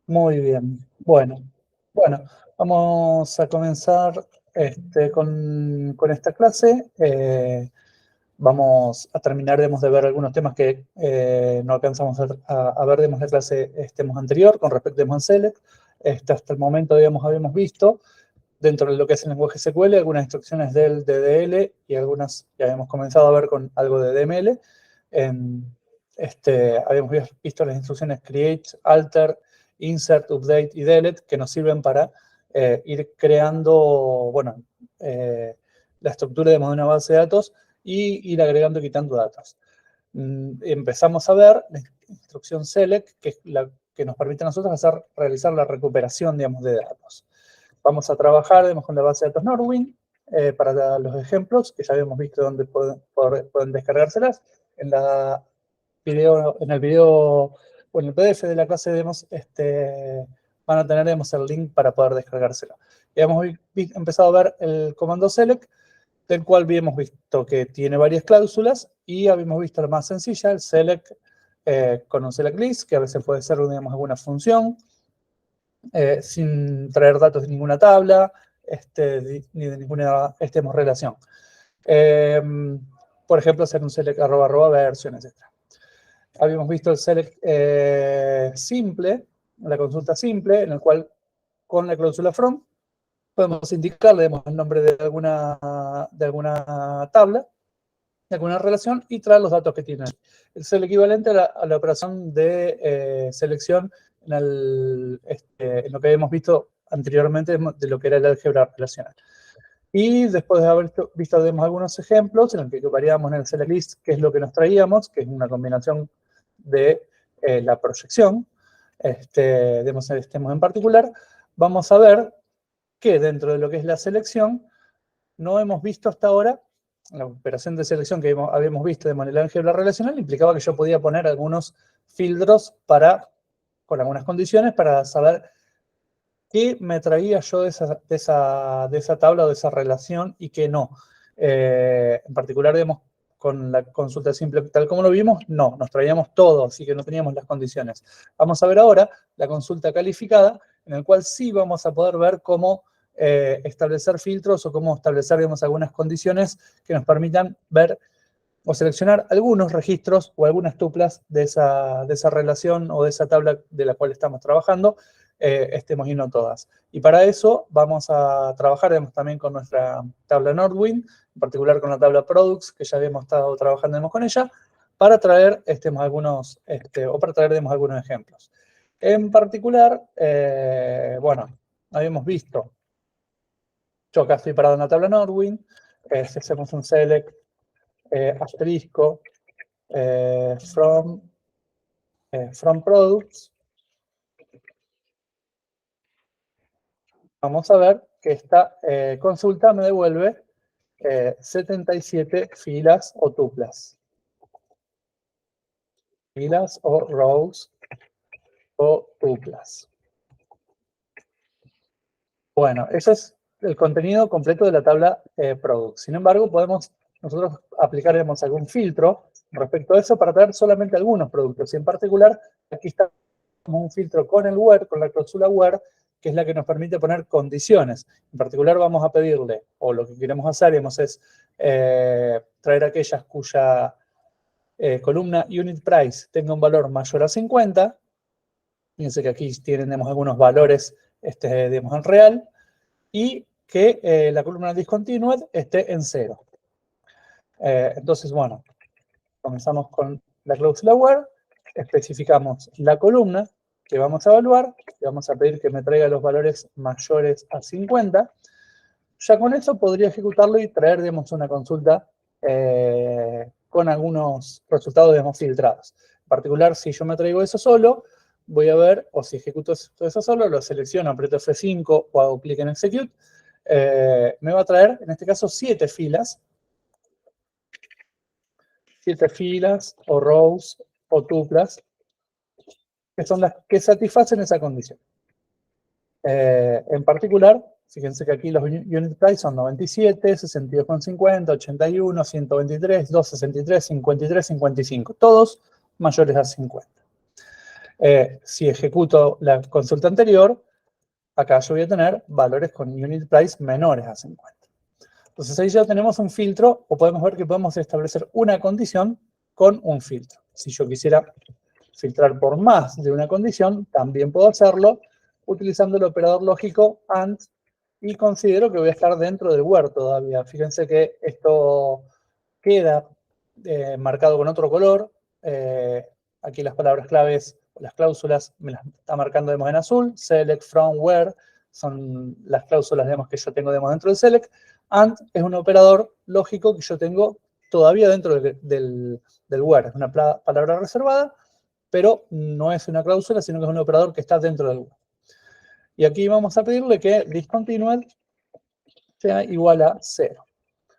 Muy bien. Bueno, vamos a comenzar con esta clase. Vamos a terminar de ver algunos temas que no alcanzamos a ver en la clase anterior con respecto a Select. Hasta el momento, habíamos visto dentro de lo que es el lenguaje SQL algunas instrucciones del DDL y algunas ya habíamos comenzado a ver con algo de DML. Habíamos visto las instrucciones create, alter, insert, update y delete, que nos sirven para ir creando, la estructura de una base de datos y ir agregando y quitando datos. Empezamos a ver la instrucción select, que es la que nos permite a nosotros realizar la recuperación, de datos. Vamos a trabajar, con la base de datos Norwin para los ejemplos, que ya habíamos visto dónde pueden descargárselas. En el video o en el PDF de la clase van a tener el link para poder descargárselo. Y hemos empezado a ver el comando select, del cual habíamos visto que tiene varias cláusulas, y habíamos visto la más sencilla, el select con un select list, que a veces puede ser, alguna función, sin traer datos de ninguna tabla, ni de ninguna relación. Por ejemplo, hacer un select @ version, etc. Habíamos visto el select simple, la consulta simple, en el cual con la cláusula from podemos indicarle el nombre de alguna tabla, de alguna relación, y traer los datos que tiene. Es el equivalente a la operación de selección en lo que habíamos visto anteriormente de lo que era el álgebra relacional. Y después de haber visto algunos ejemplos en los que variábamos en el select list, que es lo que nos traíamos, que es una combinación de la proyección, en particular, vamos a ver que dentro de lo que es la selección, no hemos visto hasta ahora, la operación de selección que habíamos visto de manera álgebra relacional implicaba que yo podía poner algunos filtros con algunas condiciones para saber qué me traía yo de esa tabla o de esa relación y qué no. En particular, con la consulta simple, tal como lo vimos, no, nos traíamos todo, así que no teníamos las condiciones. Vamos a ver ahora la consulta calificada, en el cual sí vamos a poder ver cómo establecer filtros o cómo establecer, algunas condiciones que nos permitan ver o seleccionar algunos registros o algunas tuplas de esa relación o de esa tabla de la cual estamos trabajando, y no todas. Y para eso vamos a trabajar también con nuestra tabla Nordwin, en particular con la tabla Products, que ya habíamos estado trabajando con ella, para traer algunos ejemplos. En particular, habíamos visto, yo acá estoy parado en la tabla Nordwin, si hacemos un select asterisco from products, vamos a ver que esta consulta me devuelve 77 filas o tuplas. Filas o rows o tuplas. Bueno, ese es el contenido completo de la tabla products. Sin embargo, podemos nosotros aplicar algún filtro respecto a eso para traer solamente algunos productos. Y en particular, aquí está un filtro con el where, con la cláusula where, que es la que nos permite poner condiciones. En particular, vamos a pedirle, o lo que queremos hacer, es traer aquellas cuya columna unit price tenga un valor mayor a 50. Fíjense que aquí tienen algunos valores en real, y que la columna discontinued esté en 0. Entonces, bueno, comenzamos con la cláusula where, especificamos la columna que vamos a evaluar, y vamos a pedir que me traiga los valores mayores a 50. Ya con eso podría ejecutarlo y traer, una consulta con algunos resultados, filtrados. En particular, si yo me traigo eso solo, voy a ver, o si ejecuto eso solo, lo selecciono, aprieto F5 o hago clic en Execute, me va a traer, en este caso, 7 filas. 7 filas o rows o tuplas, que son las que satisfacen esa condición. En particular, fíjense que aquí los unit price son 97, 62,50, 81, 123, 263, 53, 55, todos mayores a 50. Si ejecuto la consulta anterior, acá yo voy a tener valores con unit price menores a 50. Entonces ahí ya tenemos un filtro, o podemos ver que podemos establecer una condición con un filtro. Si yo quisiera filtrar por más de una condición, también puedo hacerlo utilizando el operador lógico AND, y considero que voy a estar dentro del where todavía. Fíjense que esto queda marcado con otro color. Aquí las palabras claves, las cláusulas, me las está marcando en azul. Select, from, where son las cláusulas que yo tengo dentro del select. AND es un operador lógico que yo tengo todavía dentro del where. Es una palabra reservada, pero no es una cláusula, sino que es un operador que está dentro del where. Y aquí vamos a pedirle que discontinued sea igual a 0.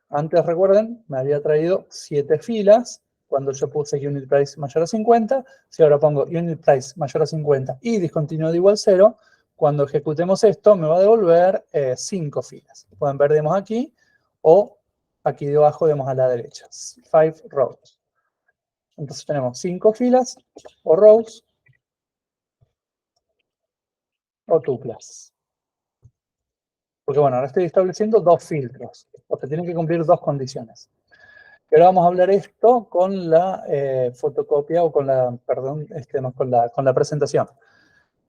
Antes, recuerden, me había traído 7 filas cuando yo puse unit price mayor a 50. Si ahora pongo unit price mayor a 50 y discontinued igual 0, cuando ejecutemos esto me va a devolver 5 filas. Pueden ver, aquí, o aquí debajo, a la derecha. 5 rows. Entonces tenemos 5 filas, o rows, o tuplas. Porque bueno, ahora estoy estableciendo 2 filtros. O sea, tienen que cumplir 2 condiciones. Y ahora vamos a hablar esto con la fotocopia, o con la, perdón, con la presentación.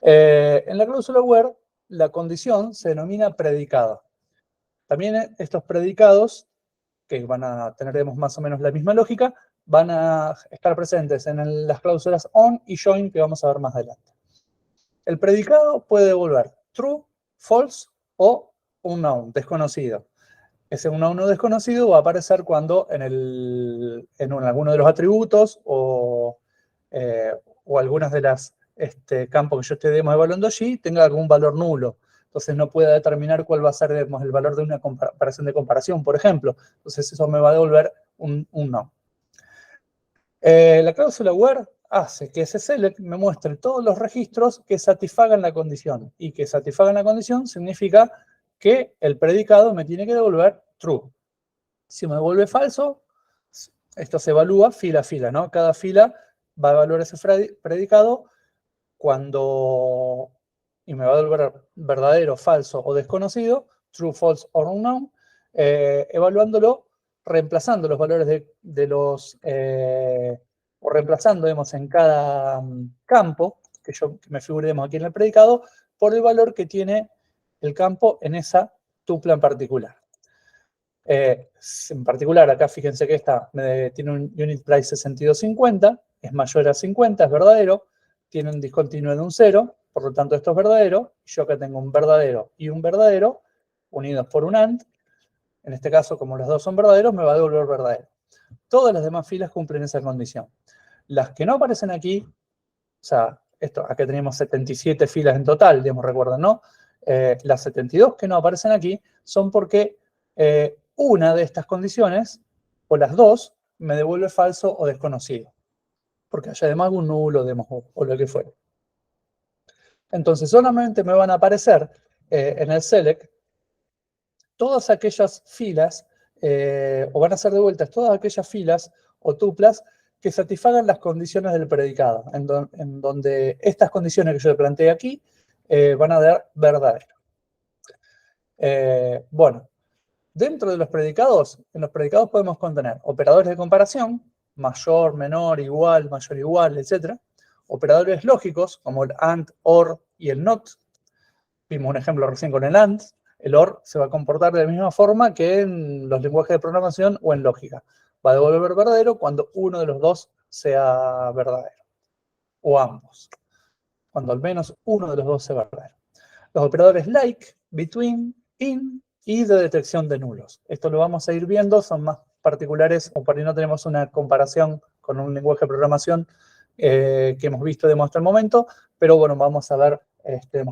En la cláusula where, la condición se denomina predicado. También estos predicados, que van a tener más o menos la misma lógica, van a estar presentes en las cláusulas on y join, que vamos a ver más adelante. El predicado puede devolver true, false o unknown, desconocido. Ese unknown desconocido va a aparecer cuando en alguno de los atributos o algunas de las campos que yo esté evaluando allí tenga algún valor nulo. Entonces no pueda determinar cuál va a ser el valor de una operación de comparación, por ejemplo. Entonces eso me va a devolver un no. La cláusula where hace que ese select me muestre todos los registros que satisfagan la condición. Y que satisfagan la condición significa que el predicado me tiene que devolver true. Si me devuelve falso, esto se evalúa fila a fila, ¿no? Cada fila va a evaluar ese predicado y me va a devolver verdadero, falso o desconocido, true, false or unknown, evaluándolo, reemplazando los valores o reemplazando, en cada campo que me figure, aquí en el predicado, por el valor que tiene el campo en esa tupla en particular. En particular, acá fíjense que esta tiene un unit price 62.50, es mayor a 50, es verdadero, tiene un discontinuo de un 0, por lo tanto esto es verdadero. Yo acá tengo un verdadero y un verdadero unidos por un AND. En este caso, como los dos son verdaderos, me va a devolver verdadero. Todas las demás filas cumplen esa condición. Las que no aparecen aquí, o sea, acá tenemos 77 filas en total, recuerdan, ¿no? Las 72 que no aparecen aquí son porque una de estas condiciones, o las dos, me devuelve falso o desconocido. Porque haya además un nulo, o lo que fuera. Entonces solamente me van a aparecer en el select todas aquellas filas, o van a ser devueltas todas aquellas filas o tuplas que satisfagan las condiciones del predicado, en donde estas condiciones que yo le planteé aquí van a dar verdadero. Bueno, dentro de los predicados, en los predicados podemos contener operadores de comparación, mayor, menor, igual, mayor, igual, etc. Operadores lógicos, como el AND, OR y el NOT. Vimos un ejemplo recién con el AND. El OR se va a comportar de la misma forma que en los lenguajes de programación o en lógica. Va a devolver verdadero cuando uno de los dos sea verdadero. O ambos. Cuando al menos uno de los dos sea verdadero. Los operadores like, between, in y de detección de nulos. Esto lo vamos a ir viendo, son más particulares, o por ahí no tenemos una comparación con un lenguaje de programación que hemos visto hasta el momento, pero bueno, vamos a ver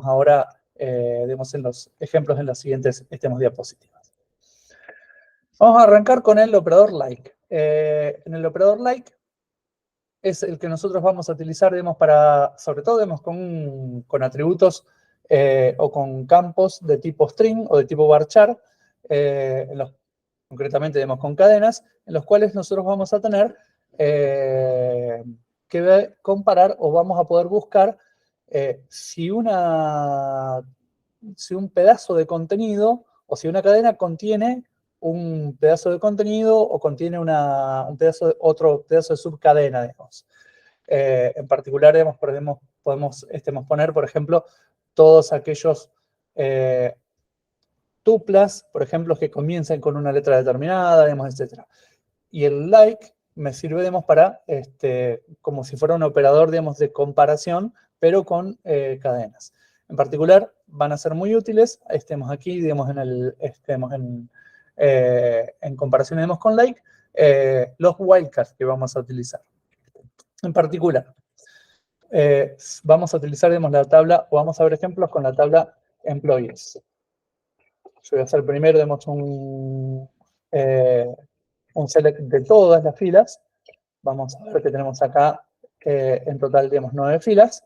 ahora en los ejemplos en las siguientes diapositivas. Vamos a arrancar con el operador like. En el operador like es el que nosotros vamos a utilizar, sobre todo, con atributos o con campos de tipo string o de tipo varchar, concretamente, con cadenas, en los cuales nosotros vamos a tener que va a comparar o vamos a poder buscar si un pedazo de contenido o si una cadena contiene un pedazo de contenido o contiene otro pedazo de subcadena, digamos. En particular, digamos, podemos poner, por ejemplo, todos aquellos tuplas, por ejemplo, que comiencen con una letra determinada, digamos, etc. Y el like me sirve, digamos, para, como si fuera un operador, digamos, de comparación, pero con cadenas. En particular, van a ser muy útiles, estemos aquí, digamos, en comparación, digamos, con like, los wildcards que vamos a utilizar. En particular, vamos a utilizar, digamos, la tabla, o vamos a ver ejemplos con la tabla employees. Yo voy a hacer primero, digamos, un select de todas las filas. Vamos a ver que tenemos acá en total, digamos, 9 filas.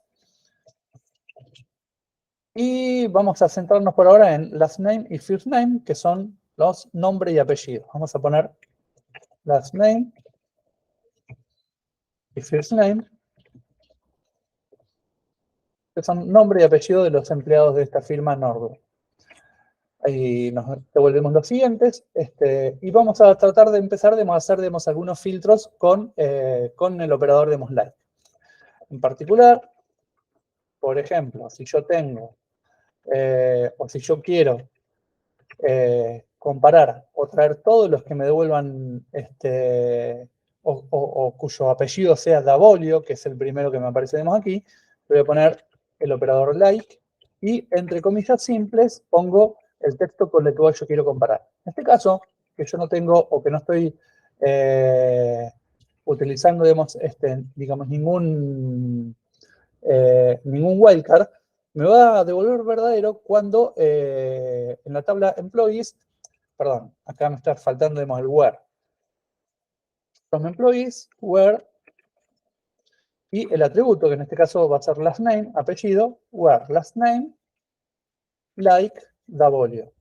Y vamos a centrarnos por ahora en last name y first name, que son los nombre y apellido. Vamos a poner last name y first name, que son nombre y apellido de los empleados de esta firma Norwood. Ahí nos devolvemos los siguientes, y vamos a tratar de empezar a hacer, digamos, algunos filtros con el operador de like. En particular, por ejemplo, si yo tengo, o si yo quiero comparar o traer todos los que me devuelvan, o cuyo apellido sea Davolio, que es el primero que me aparece, digamos, aquí, voy a poner el operador like, y entre comillas simples pongo el texto con el que yo quiero comparar. En este caso, que yo no tengo o que no estoy utilizando, digamos, ningún wildcard, me va a devolver verdadero cuando en la tabla employees, perdón, acá me está faltando, digamos, el where. From employees, where, y el atributo, que en este caso va a ser last name, apellido, where last name, like, Davolio.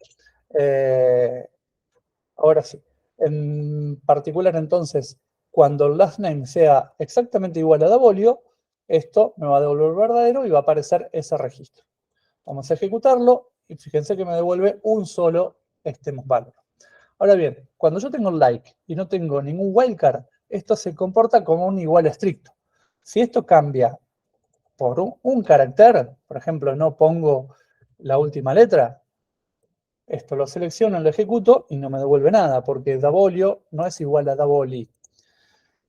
Ahora sí. En particular, entonces, cuando el last name sea exactamente igual a Davolio, esto me va a devolver verdadero y va a aparecer ese registro. Vamos a ejecutarlo y fíjense que me devuelve un solo valor. Ahora bien, cuando yo tengo like y no tengo ningún wildcard, esto se comporta como un igual estricto. Si esto cambia por un carácter, por ejemplo, no pongo la última letra, esto lo selecciono, lo ejecuto y no me devuelve nada, porque Davolio no es igual a Davoli.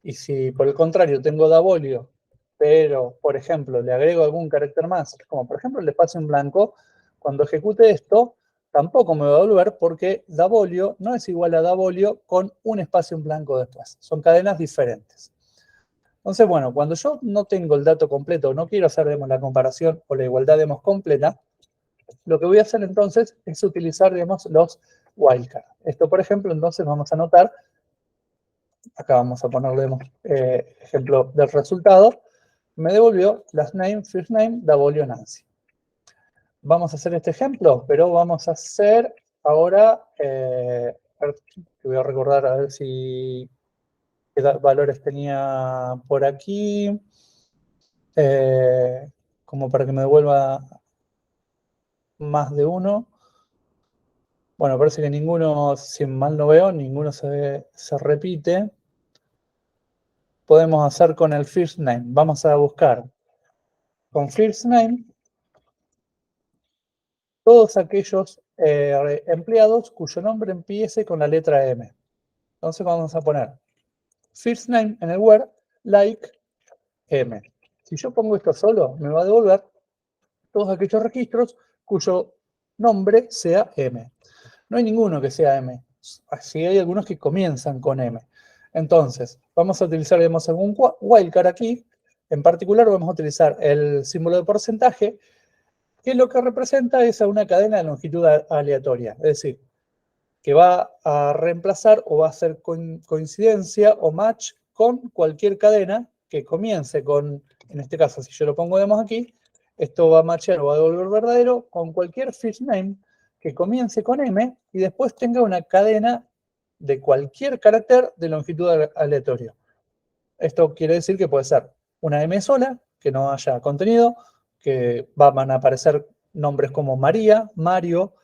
Y si por el contrario tengo Davolio, pero, por ejemplo, le agrego algún carácter más, como por ejemplo el espacio en blanco, cuando ejecute esto, tampoco me va a devolver porque Davolio no es igual a Davolio con un espacio en blanco después. Son cadenas diferentes. Entonces, bueno, cuando yo no tengo el dato completo, no quiero hacer, digamos, la comparación o la igualdad, digamos, completa, lo que voy a hacer entonces es utilizar, digamos, los wildcards. Esto, por ejemplo, entonces vamos a anotar, acá vamos a ponerle, ejemplo del resultado, me devolvió last name, first name, Davolio Nancy. Vamos a hacer este ejemplo, pero vamos a hacer ahora, voy a recordar a ver si qué valores tenía por aquí, como para que me devuelva más de uno. Bueno, parece que ninguno, si mal no veo, ninguno se repite. Podemos hacer con el first name. Vamos a buscar con first name todos aquellos empleados cuyo nombre empiece con la letra M. Entonces vamos a poner first name en el where, like, M. Si yo pongo esto solo, me va a devolver todos aquellos registros cuyo nombre sea M. No hay ninguno que sea M. Así hay algunos que comienzan con M. Entonces, vamos a utilizar, digamos, algún wildcard aquí. En particular, vamos a utilizar el símbolo de porcentaje, que lo que representa es a una cadena de longitud aleatoria. Es decir, que va a reemplazar o va a hacer coincidencia o match con cualquier cadena que comience con, en este caso, si yo lo pongo, digamos, aquí, esto va a matchar o va a devolver verdadero con cualquier first name que comience con M y después tenga una cadena de cualquier carácter de longitud aleatoria. Esto quiere decir que puede ser una M sola, que no haya contenido, que van a aparecer nombres como María, Mario,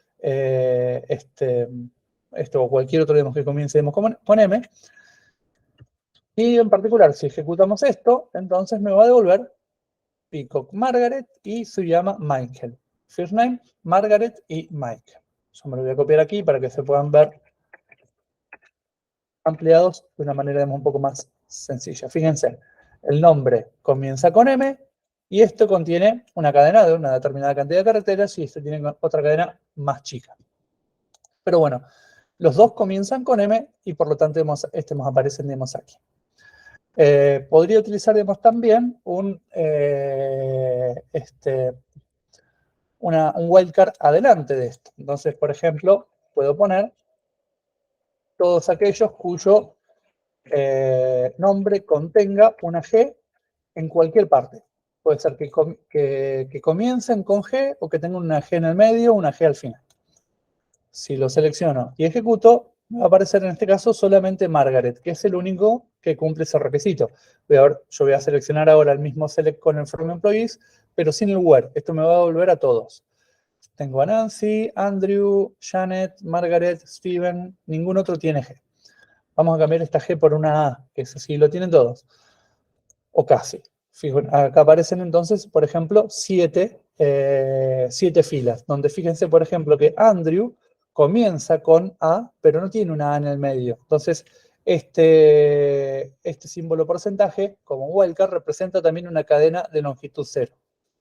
o cualquier otro que comience con M. Y en particular, si ejecutamos esto, entonces me va a devolver Peacock Margaret y se llama Michael. First name, Margaret y Michael. Yo me lo voy a copiar aquí para que se puedan ver ampliados de una manera un poco más sencilla. Fíjense, el nombre comienza con M y esto contiene una cadena de una determinada cantidad de caracteres y esto tiene otra cadena más chica. Pero bueno, los dos comienzan con M y por lo tanto nos aparecen aquí. Podría utilizar también un wildcard adelante de esto. Entonces, por ejemplo, puedo poner todos aquellos cuyo nombre contenga una G en cualquier parte. Puede ser que comiencen con G o que tengan una G en el medio o una G al final. Si lo selecciono y ejecuto, va a aparecer en este caso solamente Margaret, que es el único que cumple ese requisito. Yo voy a seleccionar ahora el mismo select con el From Employees, pero sin el where. Esto me va a devolver a todos. Tengo a Nancy, Andrew, Janet, Margaret, Steven, ningún otro tiene G. Vamos a cambiar esta G por una A, que es así, lo tienen todos. O casi. Acá aparecen entonces, por ejemplo, 7 filas, donde fíjense, por ejemplo, que Andrew comienza con A, pero no tiene una A en el medio. Entonces, este símbolo porcentaje, como wildcard, representa también una cadena de longitud 0.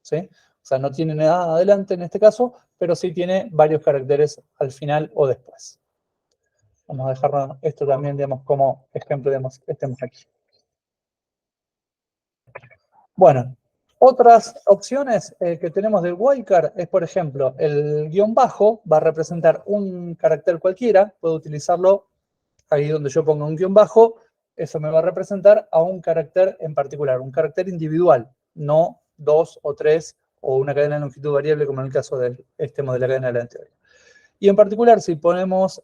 ¿Sí? O sea, no tiene nada adelante en este caso, pero sí tiene varios caracteres al final o después. Vamos a dejar esto también, digamos, como ejemplo, estemos aquí. Bueno, otras opciones que tenemos del wildcard es, por ejemplo, el guión bajo va a representar un carácter cualquiera, puedo utilizarlo ahí donde yo ponga un guión bajo, eso me va a representar a un carácter en particular, un carácter individual, no 2 o 3 o una cadena de longitud variable como en el caso de la cadena de la anterior. Y en particular, si ponemos,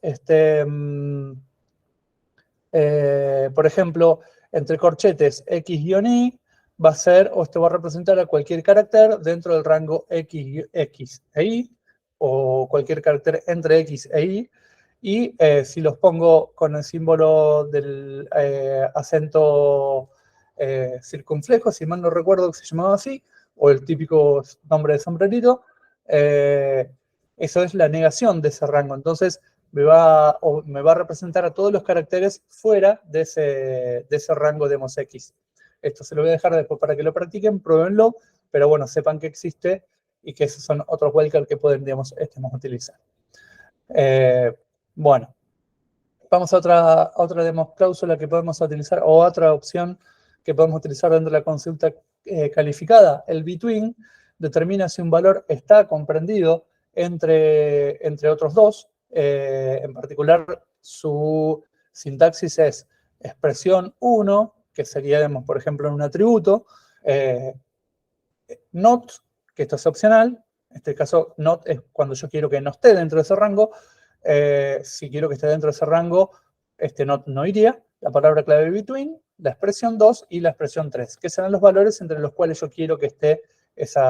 por ejemplo, entre corchetes x-y, va a ser, o esto va a representar a cualquier carácter dentro del rango x e y, o cualquier carácter entre x e y, y si los pongo con el símbolo del acento circunflejo, si mal no recuerdo que se llamaba así, o el típico nombre de sombrerito, eso es la negación de ese rango. Entonces, me va a representar a todos los caracteres fuera de ese rango de mos-x. Esto se lo voy a dejar después para que lo practiquen, pruébenlo, pero bueno, sepan que existe y que esos son otros wildcards que pueden, utilizar. Bueno, vamos a otra cláusula que podemos utilizar, o otra opción que podemos utilizar dentro de la consulta calificada. El between determina si un valor está comprendido entre otros dos. En particular, su sintaxis es expresión 1, que sería, por ejemplo, en un atributo, not, que esto es opcional. En este caso, not es cuando yo quiero que no esté dentro de ese rango. Si quiero que esté dentro de ese rango, este not no iría. La palabra clave between, la expresión 2 y la expresión 3, que serán los valores entre los cuales yo quiero que esté ese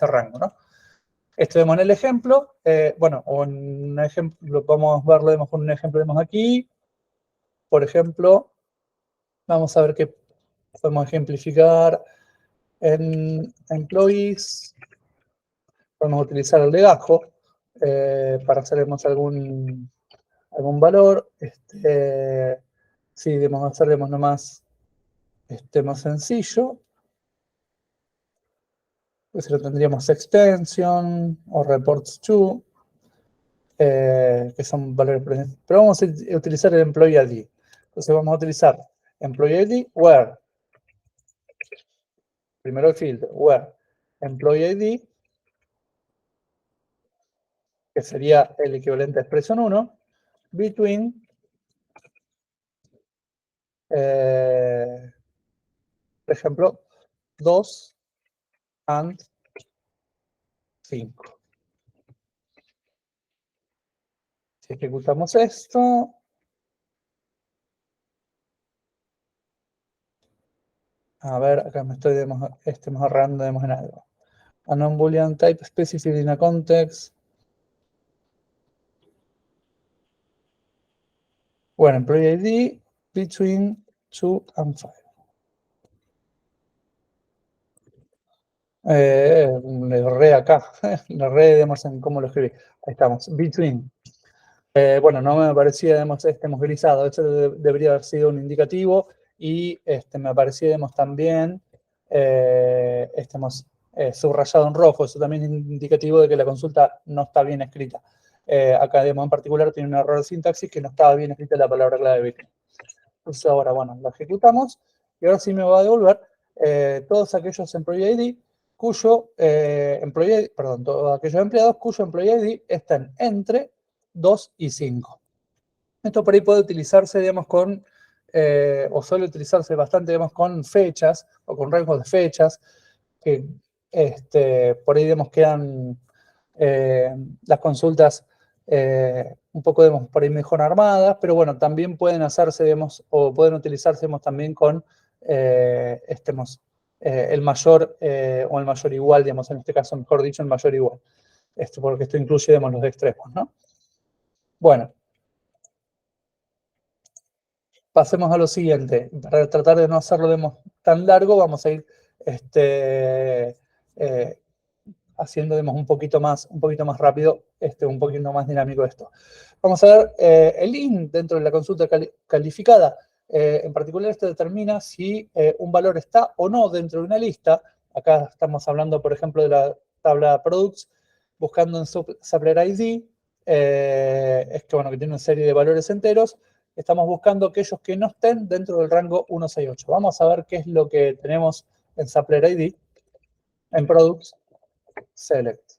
rango, ¿no? Esto vemos en el ejemplo. Bueno, un ejemplo, vamos a verlo con un ejemplo aquí. Por ejemplo, vamos a ver qué podemos ejemplificar en employees. Podemos utilizar el legajo para haceremos algún valor. Sí, haceremos nomás más sencillo. Pues lo tendríamos extension o reports to, que son valores presentes. Pero vamos a utilizar el employee ID. Entonces vamos a utilizar employee ID where. Primero el field where employee ID, que sería el equivalente a expresión 1, between, por ejemplo, 2 and 5. Si ejecutamos esto, A ver, acá me estoy ahorrando en algo. A non-boolean type specified in a context. Bueno, employee ID between 2 and 5. Le erré acá, le erré, digamos, en cómo lo escribí. Ahí estamos, between. Bueno, no me parecía, digamos, hemos grisado. Esto debería haber sido un indicativo y me parecía, digamos, también subrayado en rojo. Eso también es indicativo de que la consulta no está bien escrita. Acá, digamos, en particular tiene un error de sintaxis que no estaba bien escrita la palabra clave between. Entonces ahora, bueno, lo ejecutamos y ahora sí me va a devolver todos aquellos employee ID todos aquellos empleados cuyo employee ID están entre 2 y 5. Esto por ahí puede utilizarse, digamos, o suele utilizarse bastante, digamos, con fechas o con rangos de fechas, que por ahí, digamos, quedan las consultas un poco, digamos, por ahí mejor armadas, pero bueno, también pueden hacerse, digamos, o pueden utilizarse, digamos, también con el mayor o el mayor igual, digamos, en este caso, mejor dicho, el mayor igual. Porque esto incluye, digamos, los extremos, ¿no? Bueno, pasemos a lo siguiente. Para tratar de no hacerlo, digamos, tan largo, vamos a ir haciendo, digamos, un poquito más rápido, un poquito más dinámico esto. Vamos a ver el int dentro de la consulta calificada. En particular, esto determina si un valor está o no dentro de una lista. Acá estamos hablando, por ejemplo, de la tabla products, buscando en Supplier ID, es que, bueno, que tiene una serie de valores enteros. Estamos buscando aquellos que no estén dentro del rango 168. Vamos a ver qué es lo que tenemos en Supplier ID, en products, select,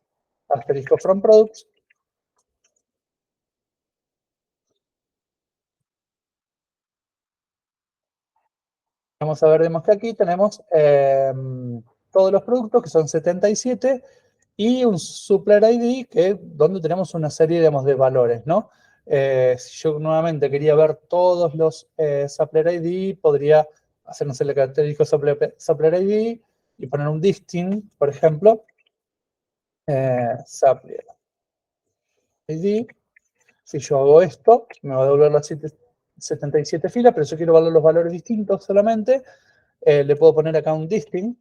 asterisco from products. Vamos a ver, vemos que aquí tenemos todos los productos, que son 77, y un Supplier ID, donde tenemos una serie, digamos, de valores, ¿no? Si yo nuevamente quería ver todos los Supplier ID, podría hacernos el característico Supplier ID y poner un distinct, por ejemplo, Supplier ID. Si yo hago esto, me va a devolver las 77 filas, pero yo quiero ver los valores distintos solamente. Le puedo poner acá un distinct.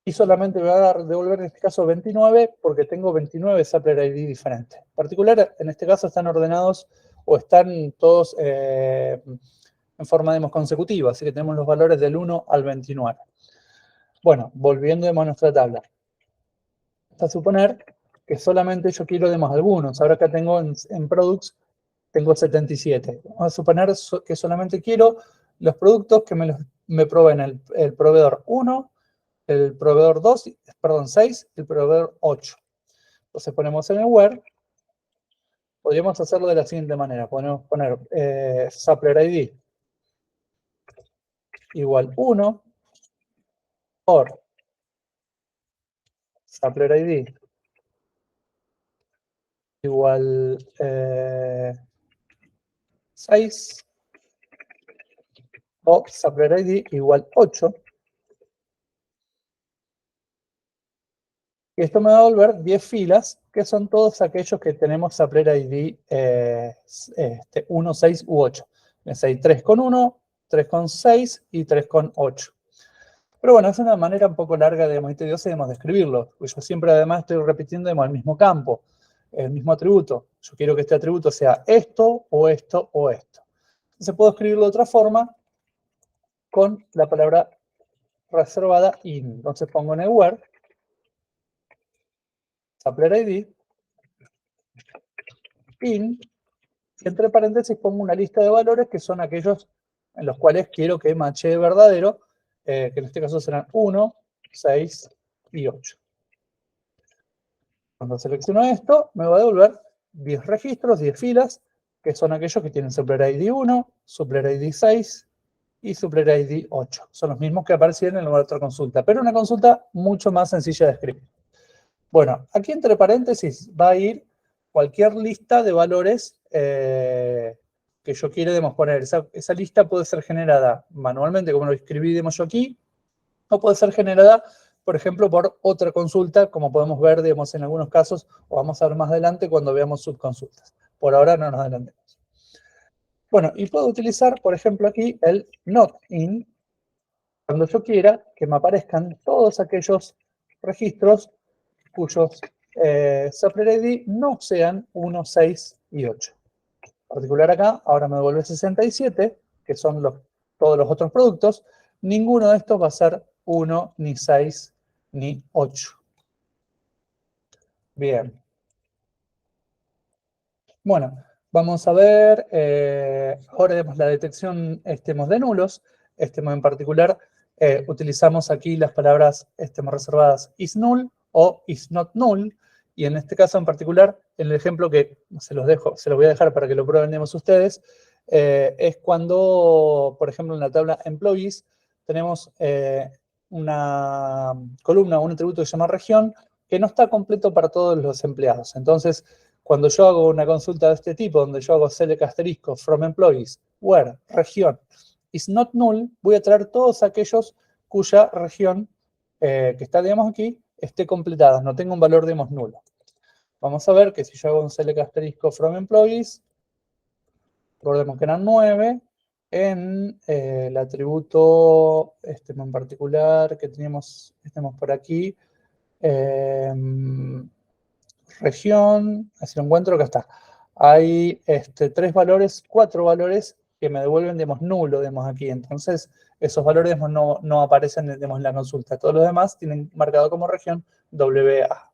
Y solamente me va a devolver en este caso 29 porque tengo 29 Supplier ID diferentes. En particular, en este caso están ordenados o están todos en forma, digamos, consecutiva. Así que tenemos los valores del 1 al 29. Bueno, volviendo a nuestra tabla. Vamos a suponer que solamente yo quiero, digamos, algunos. Ahora acá tengo en products, tengo 77. Vamos a suponer que solamente quiero los productos que me proveen el proveedor 1, el proveedor 6, el proveedor 8. Entonces ponemos en el where, podríamos hacerlo de la siguiente manera. Podemos poner Supplier ID igual 1 or Supplier ID igual 6 o Supplier ID igual 8. Y esto me va a devolver 10 filas, que son todos aquellos que tenemos Supplier ID 1, 6 u 8. Hay 3,1, 3,6 y 3,8. Pero bueno, es una manera un poco larga, digamos, y tediosa, digamos, de escribirlo. Porque yo siempre, además, estoy repitiendo, digamos, el mismo campo, el mismo atributo. Yo quiero que este atributo sea esto, o esto, o esto. Entonces puedo escribirlo de otra forma con la palabra reservada in. Entonces pongo en el where, Supplier ID, in, y entre paréntesis pongo una lista de valores que son aquellos en los cuales quiero que matche verdadero, que en este caso serán 1, 6 y 8. Cuando selecciono esto, me va a devolver 10 registros, 10 filas, que son aquellos que tienen Supplier ID 1, Supplier ID 6 y Supplier ID 8. Son los mismos que aparecían en la otra consulta, pero una consulta mucho más sencilla de escribir. Bueno, aquí entre paréntesis va a ir cualquier lista de valores que yo quiero, digamos, poner. Esa lista puede ser generada manualmente, como lo escribí, digamos, yo aquí, o puede ser generada, por ejemplo, por otra consulta, como podemos ver, digamos, en algunos casos, o vamos a ver más adelante cuando veamos subconsultas. Por ahora no nos adelantemos. Bueno, y puedo utilizar, por ejemplo, aquí el not in, cuando yo quiera que me aparezcan todos aquellos registros cuyos sublet ID no sean 1, 6 y 8. En particular acá, ahora me devuelve 67, que son todos los otros productos. Ninguno de estos va a ser 1, ni 6, ni 8. Bien. Bueno, vamos a ver, ahora vemos la detección de nulos. En particular, utilizamos aquí las palabras reservadas is null o is not null. Y en este caso en particular, en el ejemplo que se los voy a dejar para que lo prueben ustedes, es cuando, por ejemplo, en la tabla employees, tenemos una columna, un atributo que se llama región, que no está completo para todos los empleados. Entonces, cuando yo hago una consulta de este tipo, donde yo hago select asterisco from employees, where región is not null, voy a traer todos aquellos cuya región que está, digamos, aquí, esté completada, no tenga un valor, digamos, nulo. Vamos a ver que si yo hago un select asterisco from employees, recordemos que eran 9, en el atributo en particular que tenemos por aquí, región, así lo encuentro, acá está. Hay 3 valores, 4 valores que me devuelven, digamos, nulo, digamos, aquí. Entonces, esos valores no aparecen, digamos, en la consulta. Todos los demás tienen marcado como región WA.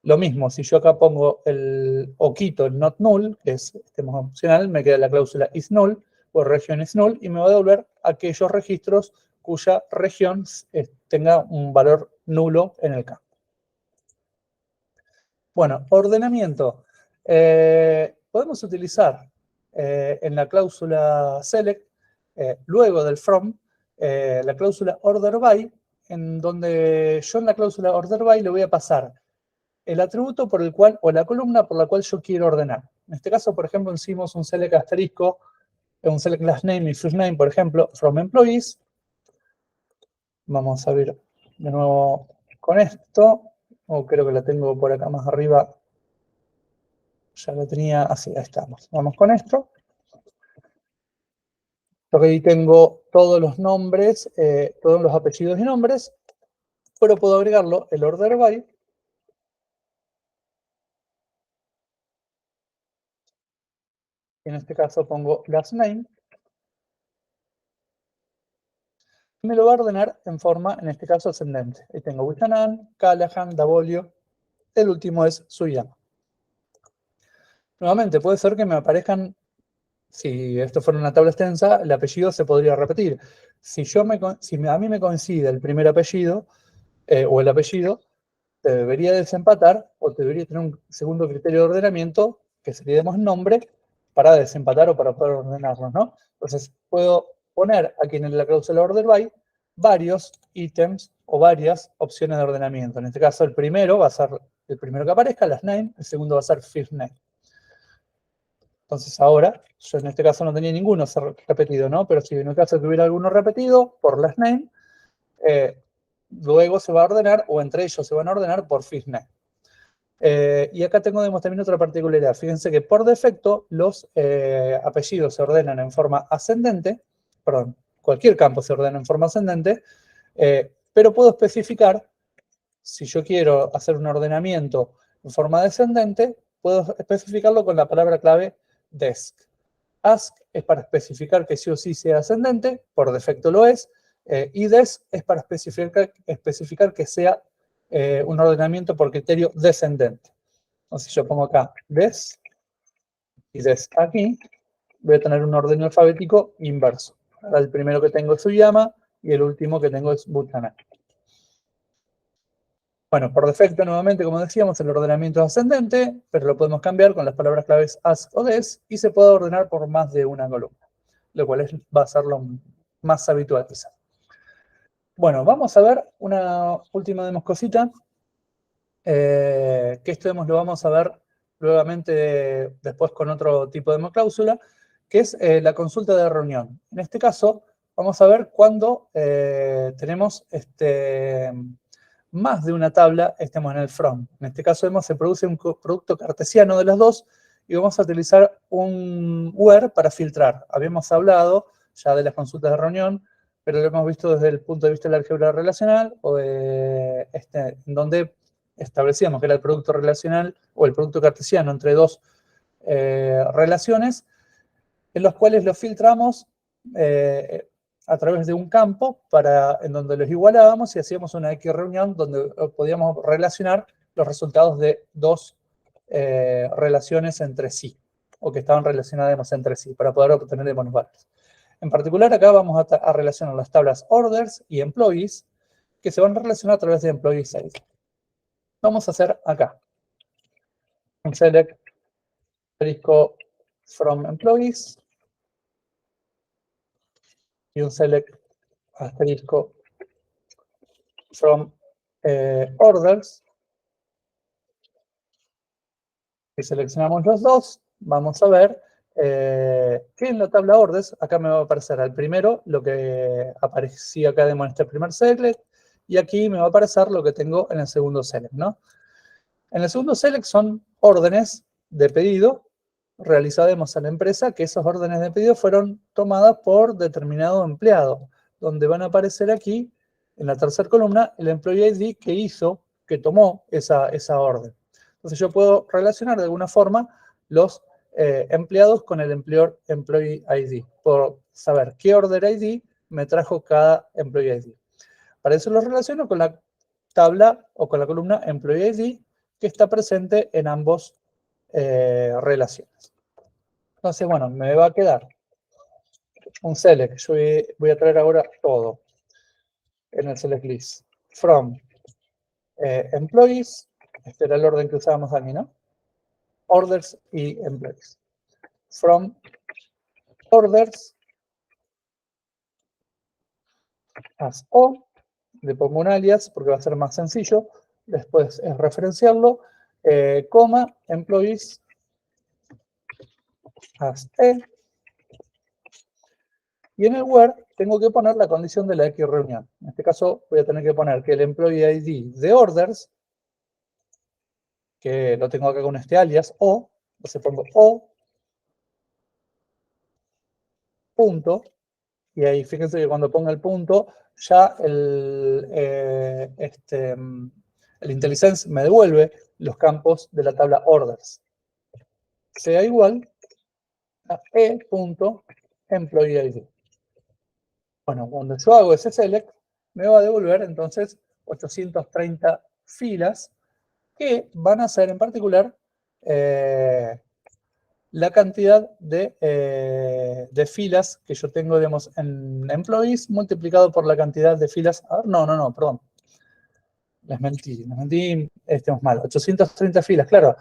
Lo mismo, si yo acá pongo o quito el not null, que es opcional, me queda la cláusula is null, o región is null, y me va a devolver aquellos registros cuya región tenga un valor nulo en el campo. Bueno, ordenamiento. Podemos utilizar en la cláusula select, luego del from, la cláusula order by, en donde yo en la cláusula order by le voy a pasar el atributo por el cual, o la columna por la cual yo quiero ordenar. En este caso, por ejemplo, hicimos un select asterisco, un select last name y first name, por ejemplo, from employees. Vamos a ver de nuevo con esto, o creo que la tengo por acá más arriba. Ya lo tenía así, ahí estamos. Vamos con esto. Ahí tengo todos los nombres, todos los apellidos y nombres, pero puedo agregarlo el order by. En este caso pongo last name. Y me lo va a ordenar en forma, en este caso, ascendente. Ahí tengo Buchanan, Callahan, Davolio. El último es Suyama. Nuevamente, puede ser que me aparezcan, si esto fuera una tabla extensa, el apellido se podría repetir. Si a mí me coincide el primer apellido, o el apellido, te debería desempatar o te debería tener un segundo criterio de ordenamiento que sería, digamos, nombre para desempatar o para poder ordenarlos, ¿no? Entonces, puedo poner aquí en la cláusula order by varios ítems o varias opciones de ordenamiento. En este caso, el primero va a ser el primero que aparezca, last name, el segundo va a ser first name. Entonces ahora, yo en este caso no tenía ninguno repetido, ¿no? Pero si en el caso tuviera alguno repetido por last name, luego se va a ordenar, o entre ellos se van a ordenar por first name. Y acá tengo también otra particularidad. Fíjense que por defecto los apellidos se ordenan en forma ascendente, perdón, cualquier campo se ordena en forma ascendente, pero puedo especificar, si yo quiero hacer un ordenamiento en forma descendente, puedo especificarlo con la palabra clave desk. Ask es para especificar que sí o sí sea ascendente, por defecto lo es, y desk es para especificar que sea un ordenamiento por criterio descendente. Entonces yo pongo acá desk y desk aquí, voy a tener un orden alfabético inverso. Ahora el primero que tengo es Suyama y el último que tengo es Buchanan. Bueno, por defecto, nuevamente, como decíamos, el ordenamiento es ascendente, pero lo podemos cambiar con las palabras claves ask o desk y se puede ordenar por más de una columna, lo cual va a ser lo más habitual quizá. Bueno, vamos a ver una última cosita, que esto lo vamos a ver nuevamente después con otro tipo de cláusula, que es la consulta de reunión. En este caso, vamos a ver cuando tenemos más de una tabla, estemos en el from. En este caso vemos se produce un producto cartesiano de las dos y vamos a utilizar un where para filtrar. Habíamos hablado ya de las consultas de reunión, pero lo hemos visto desde el punto de vista de la álgebra relacional, o donde establecíamos que era el producto relacional o el producto cartesiano entre dos relaciones, en los cuales los filtramos a través de un campo en donde los igualábamos y hacíamos una X reunión donde podíamos relacionar los resultados de dos relaciones entre sí, o que estaban relacionadas entre sí, para poder obtener buenos valores. En particular, acá vamos a relacionar las tablas orders y employees, que se van a relacionar a través de employees ID. Vamos a hacer acá un select asterisco from employees y un select asterisco from orders. Si seleccionamos los dos, vamos a ver que en la tabla orders, acá me va a aparecer al primero lo que aparecía acá en este primer select, y aquí me va a aparecer lo que tengo en el segundo select, ¿no? En el segundo select son órdenes de pedido realizadas a la empresa, que esas órdenes de pedido fueron tomadas por determinado empleado, donde van a aparecer aquí, en la tercera columna, el employee ID que tomó esa orden. Entonces yo puedo relacionar de alguna forma los empleados con el employee ID, por saber qué order ID me trajo cada employee ID. Para eso lo relaciono con la tabla o con la columna employee ID, que está presente en ambos relaciones. Entonces, bueno, me va a quedar un select. Yo voy a traer ahora todo en el select list. From employees, este era el orden que usábamos aquí, ¿no? Orders y employees. From orders as O, le pongo un alias porque va a ser más sencillo. Después es referenciarlo, coma, employees as E. Y en el where tengo que poner la condición de la X reunión. En este caso voy a tener que poner que el employee ID de orders, que lo tengo acá con este alias, O, entonces pongo O, punto, y ahí fíjense que cuando ponga el punto, ya el IntelliSense me devuelve los campos de la tabla orders. Sea igual a E.employee ID. Bueno, cuando yo hago ese select, me va a devolver entonces 830 filas que van a ser en particular la cantidad de filas que yo tengo, digamos, en employees multiplicado por la cantidad de filas. A ver, no, perdón. Les mentí, estemos mal. 830 filas, claro.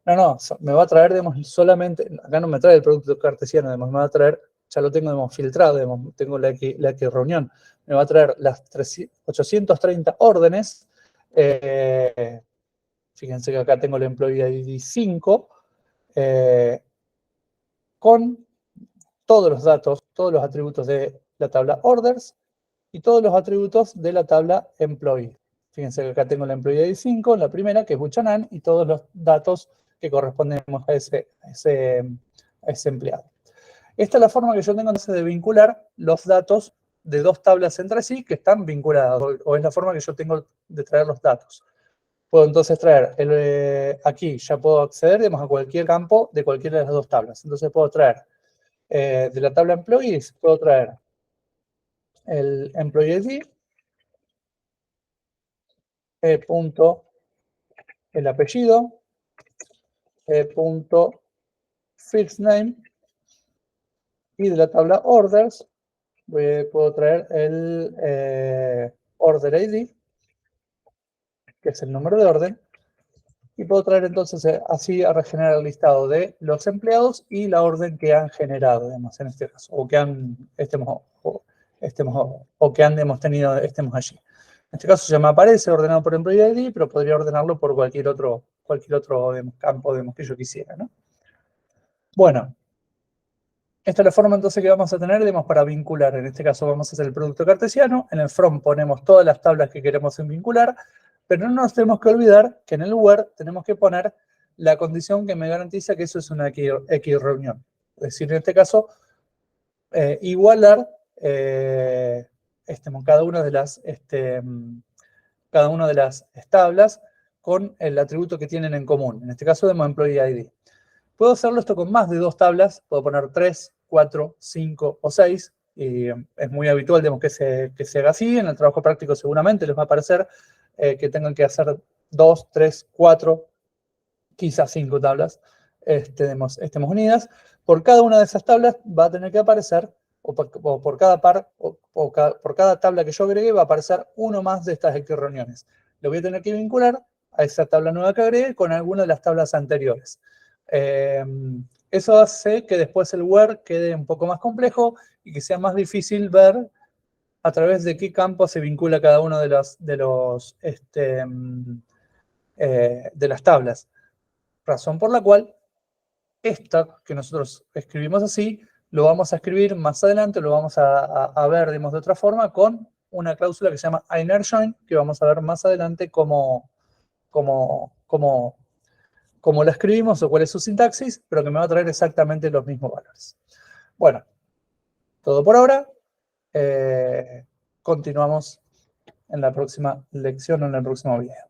No, me va a traer, digamos, solamente, acá no me trae el producto cartesiano, digamos, me va a traer, ya lo tengo, digamos, filtrado, digamos, tengo la X reunión, me va a traer las 830 órdenes. Fíjense que acá tengo el employee ID 5, con todos los datos, todos los atributos de la tabla orders y todos los atributos de la tabla employee. Fíjense que acá tengo la employee ID 5, la primera, que es Buchanan, y todos los datos que corresponden a ese empleado. Esta es la forma que yo tengo entonces de vincular los datos de dos tablas entre sí que están vinculadas, o es la forma que yo tengo de traer los datos. Puedo entonces traer, aquí ya puedo acceder, digamos, a cualquier campo de cualquiera de las dos tablas. Entonces puedo traer, de la tabla employees, puedo traer el employee ID, punto el apellido, punto first name, y de la tabla orders puedo traer el order ID, que es el número de orden, y puedo traer entonces así a regenerar el listado de los empleados y la orden que han generado, digamos, en este caso, o que han estemos tenido allí. En este caso ya me aparece ordenado por employee ID, pero podría ordenarlo por cualquier otro cualquier otro campo que yo quisiera, ¿no? Bueno, esta es la forma entonces que vamos a tener, para vincular. En este caso vamos a hacer el producto cartesiano. En el from ponemos todas las tablas que queremos vincular, pero no nos tenemos que olvidar que en el where tenemos que poner la condición que me garantiza que eso es una X reunión. Es decir, en este caso, igualar cada una de las tablas con el atributo que tienen en común. En este caso, employee ID. Puedo hacerlo esto con más de 2 tablas, puedo poner 3, 4, 5 o 6, y es muy habitual que se haga así. En el trabajo práctico seguramente les va a parecer que tengan que hacer 2, 3, 4, quizás 5 tablas estemos unidas. Por cada una de esas tablas va a tener que aparecer, o por cada tabla que yo agregue, va a aparecer uno más de estas X reuniones. Lo voy a tener que vincular a esa tabla nueva que agregue con alguna de las tablas anteriores. Eso hace que después el where quede un poco más complejo y que sea más difícil ver a través de qué campo se vincula cada uno de las tablas. Razón por la cual esta que nosotros escribimos así, lo vamos a escribir más adelante, lo vamos a ver, de otra forma, con una cláusula que se llama inner join, que vamos a ver más adelante cómo la escribimos o cuál es su sintaxis, pero que me va a traer exactamente los mismos valores. Bueno, todo por ahora. Continuamos en la próxima lección o en el próximo video.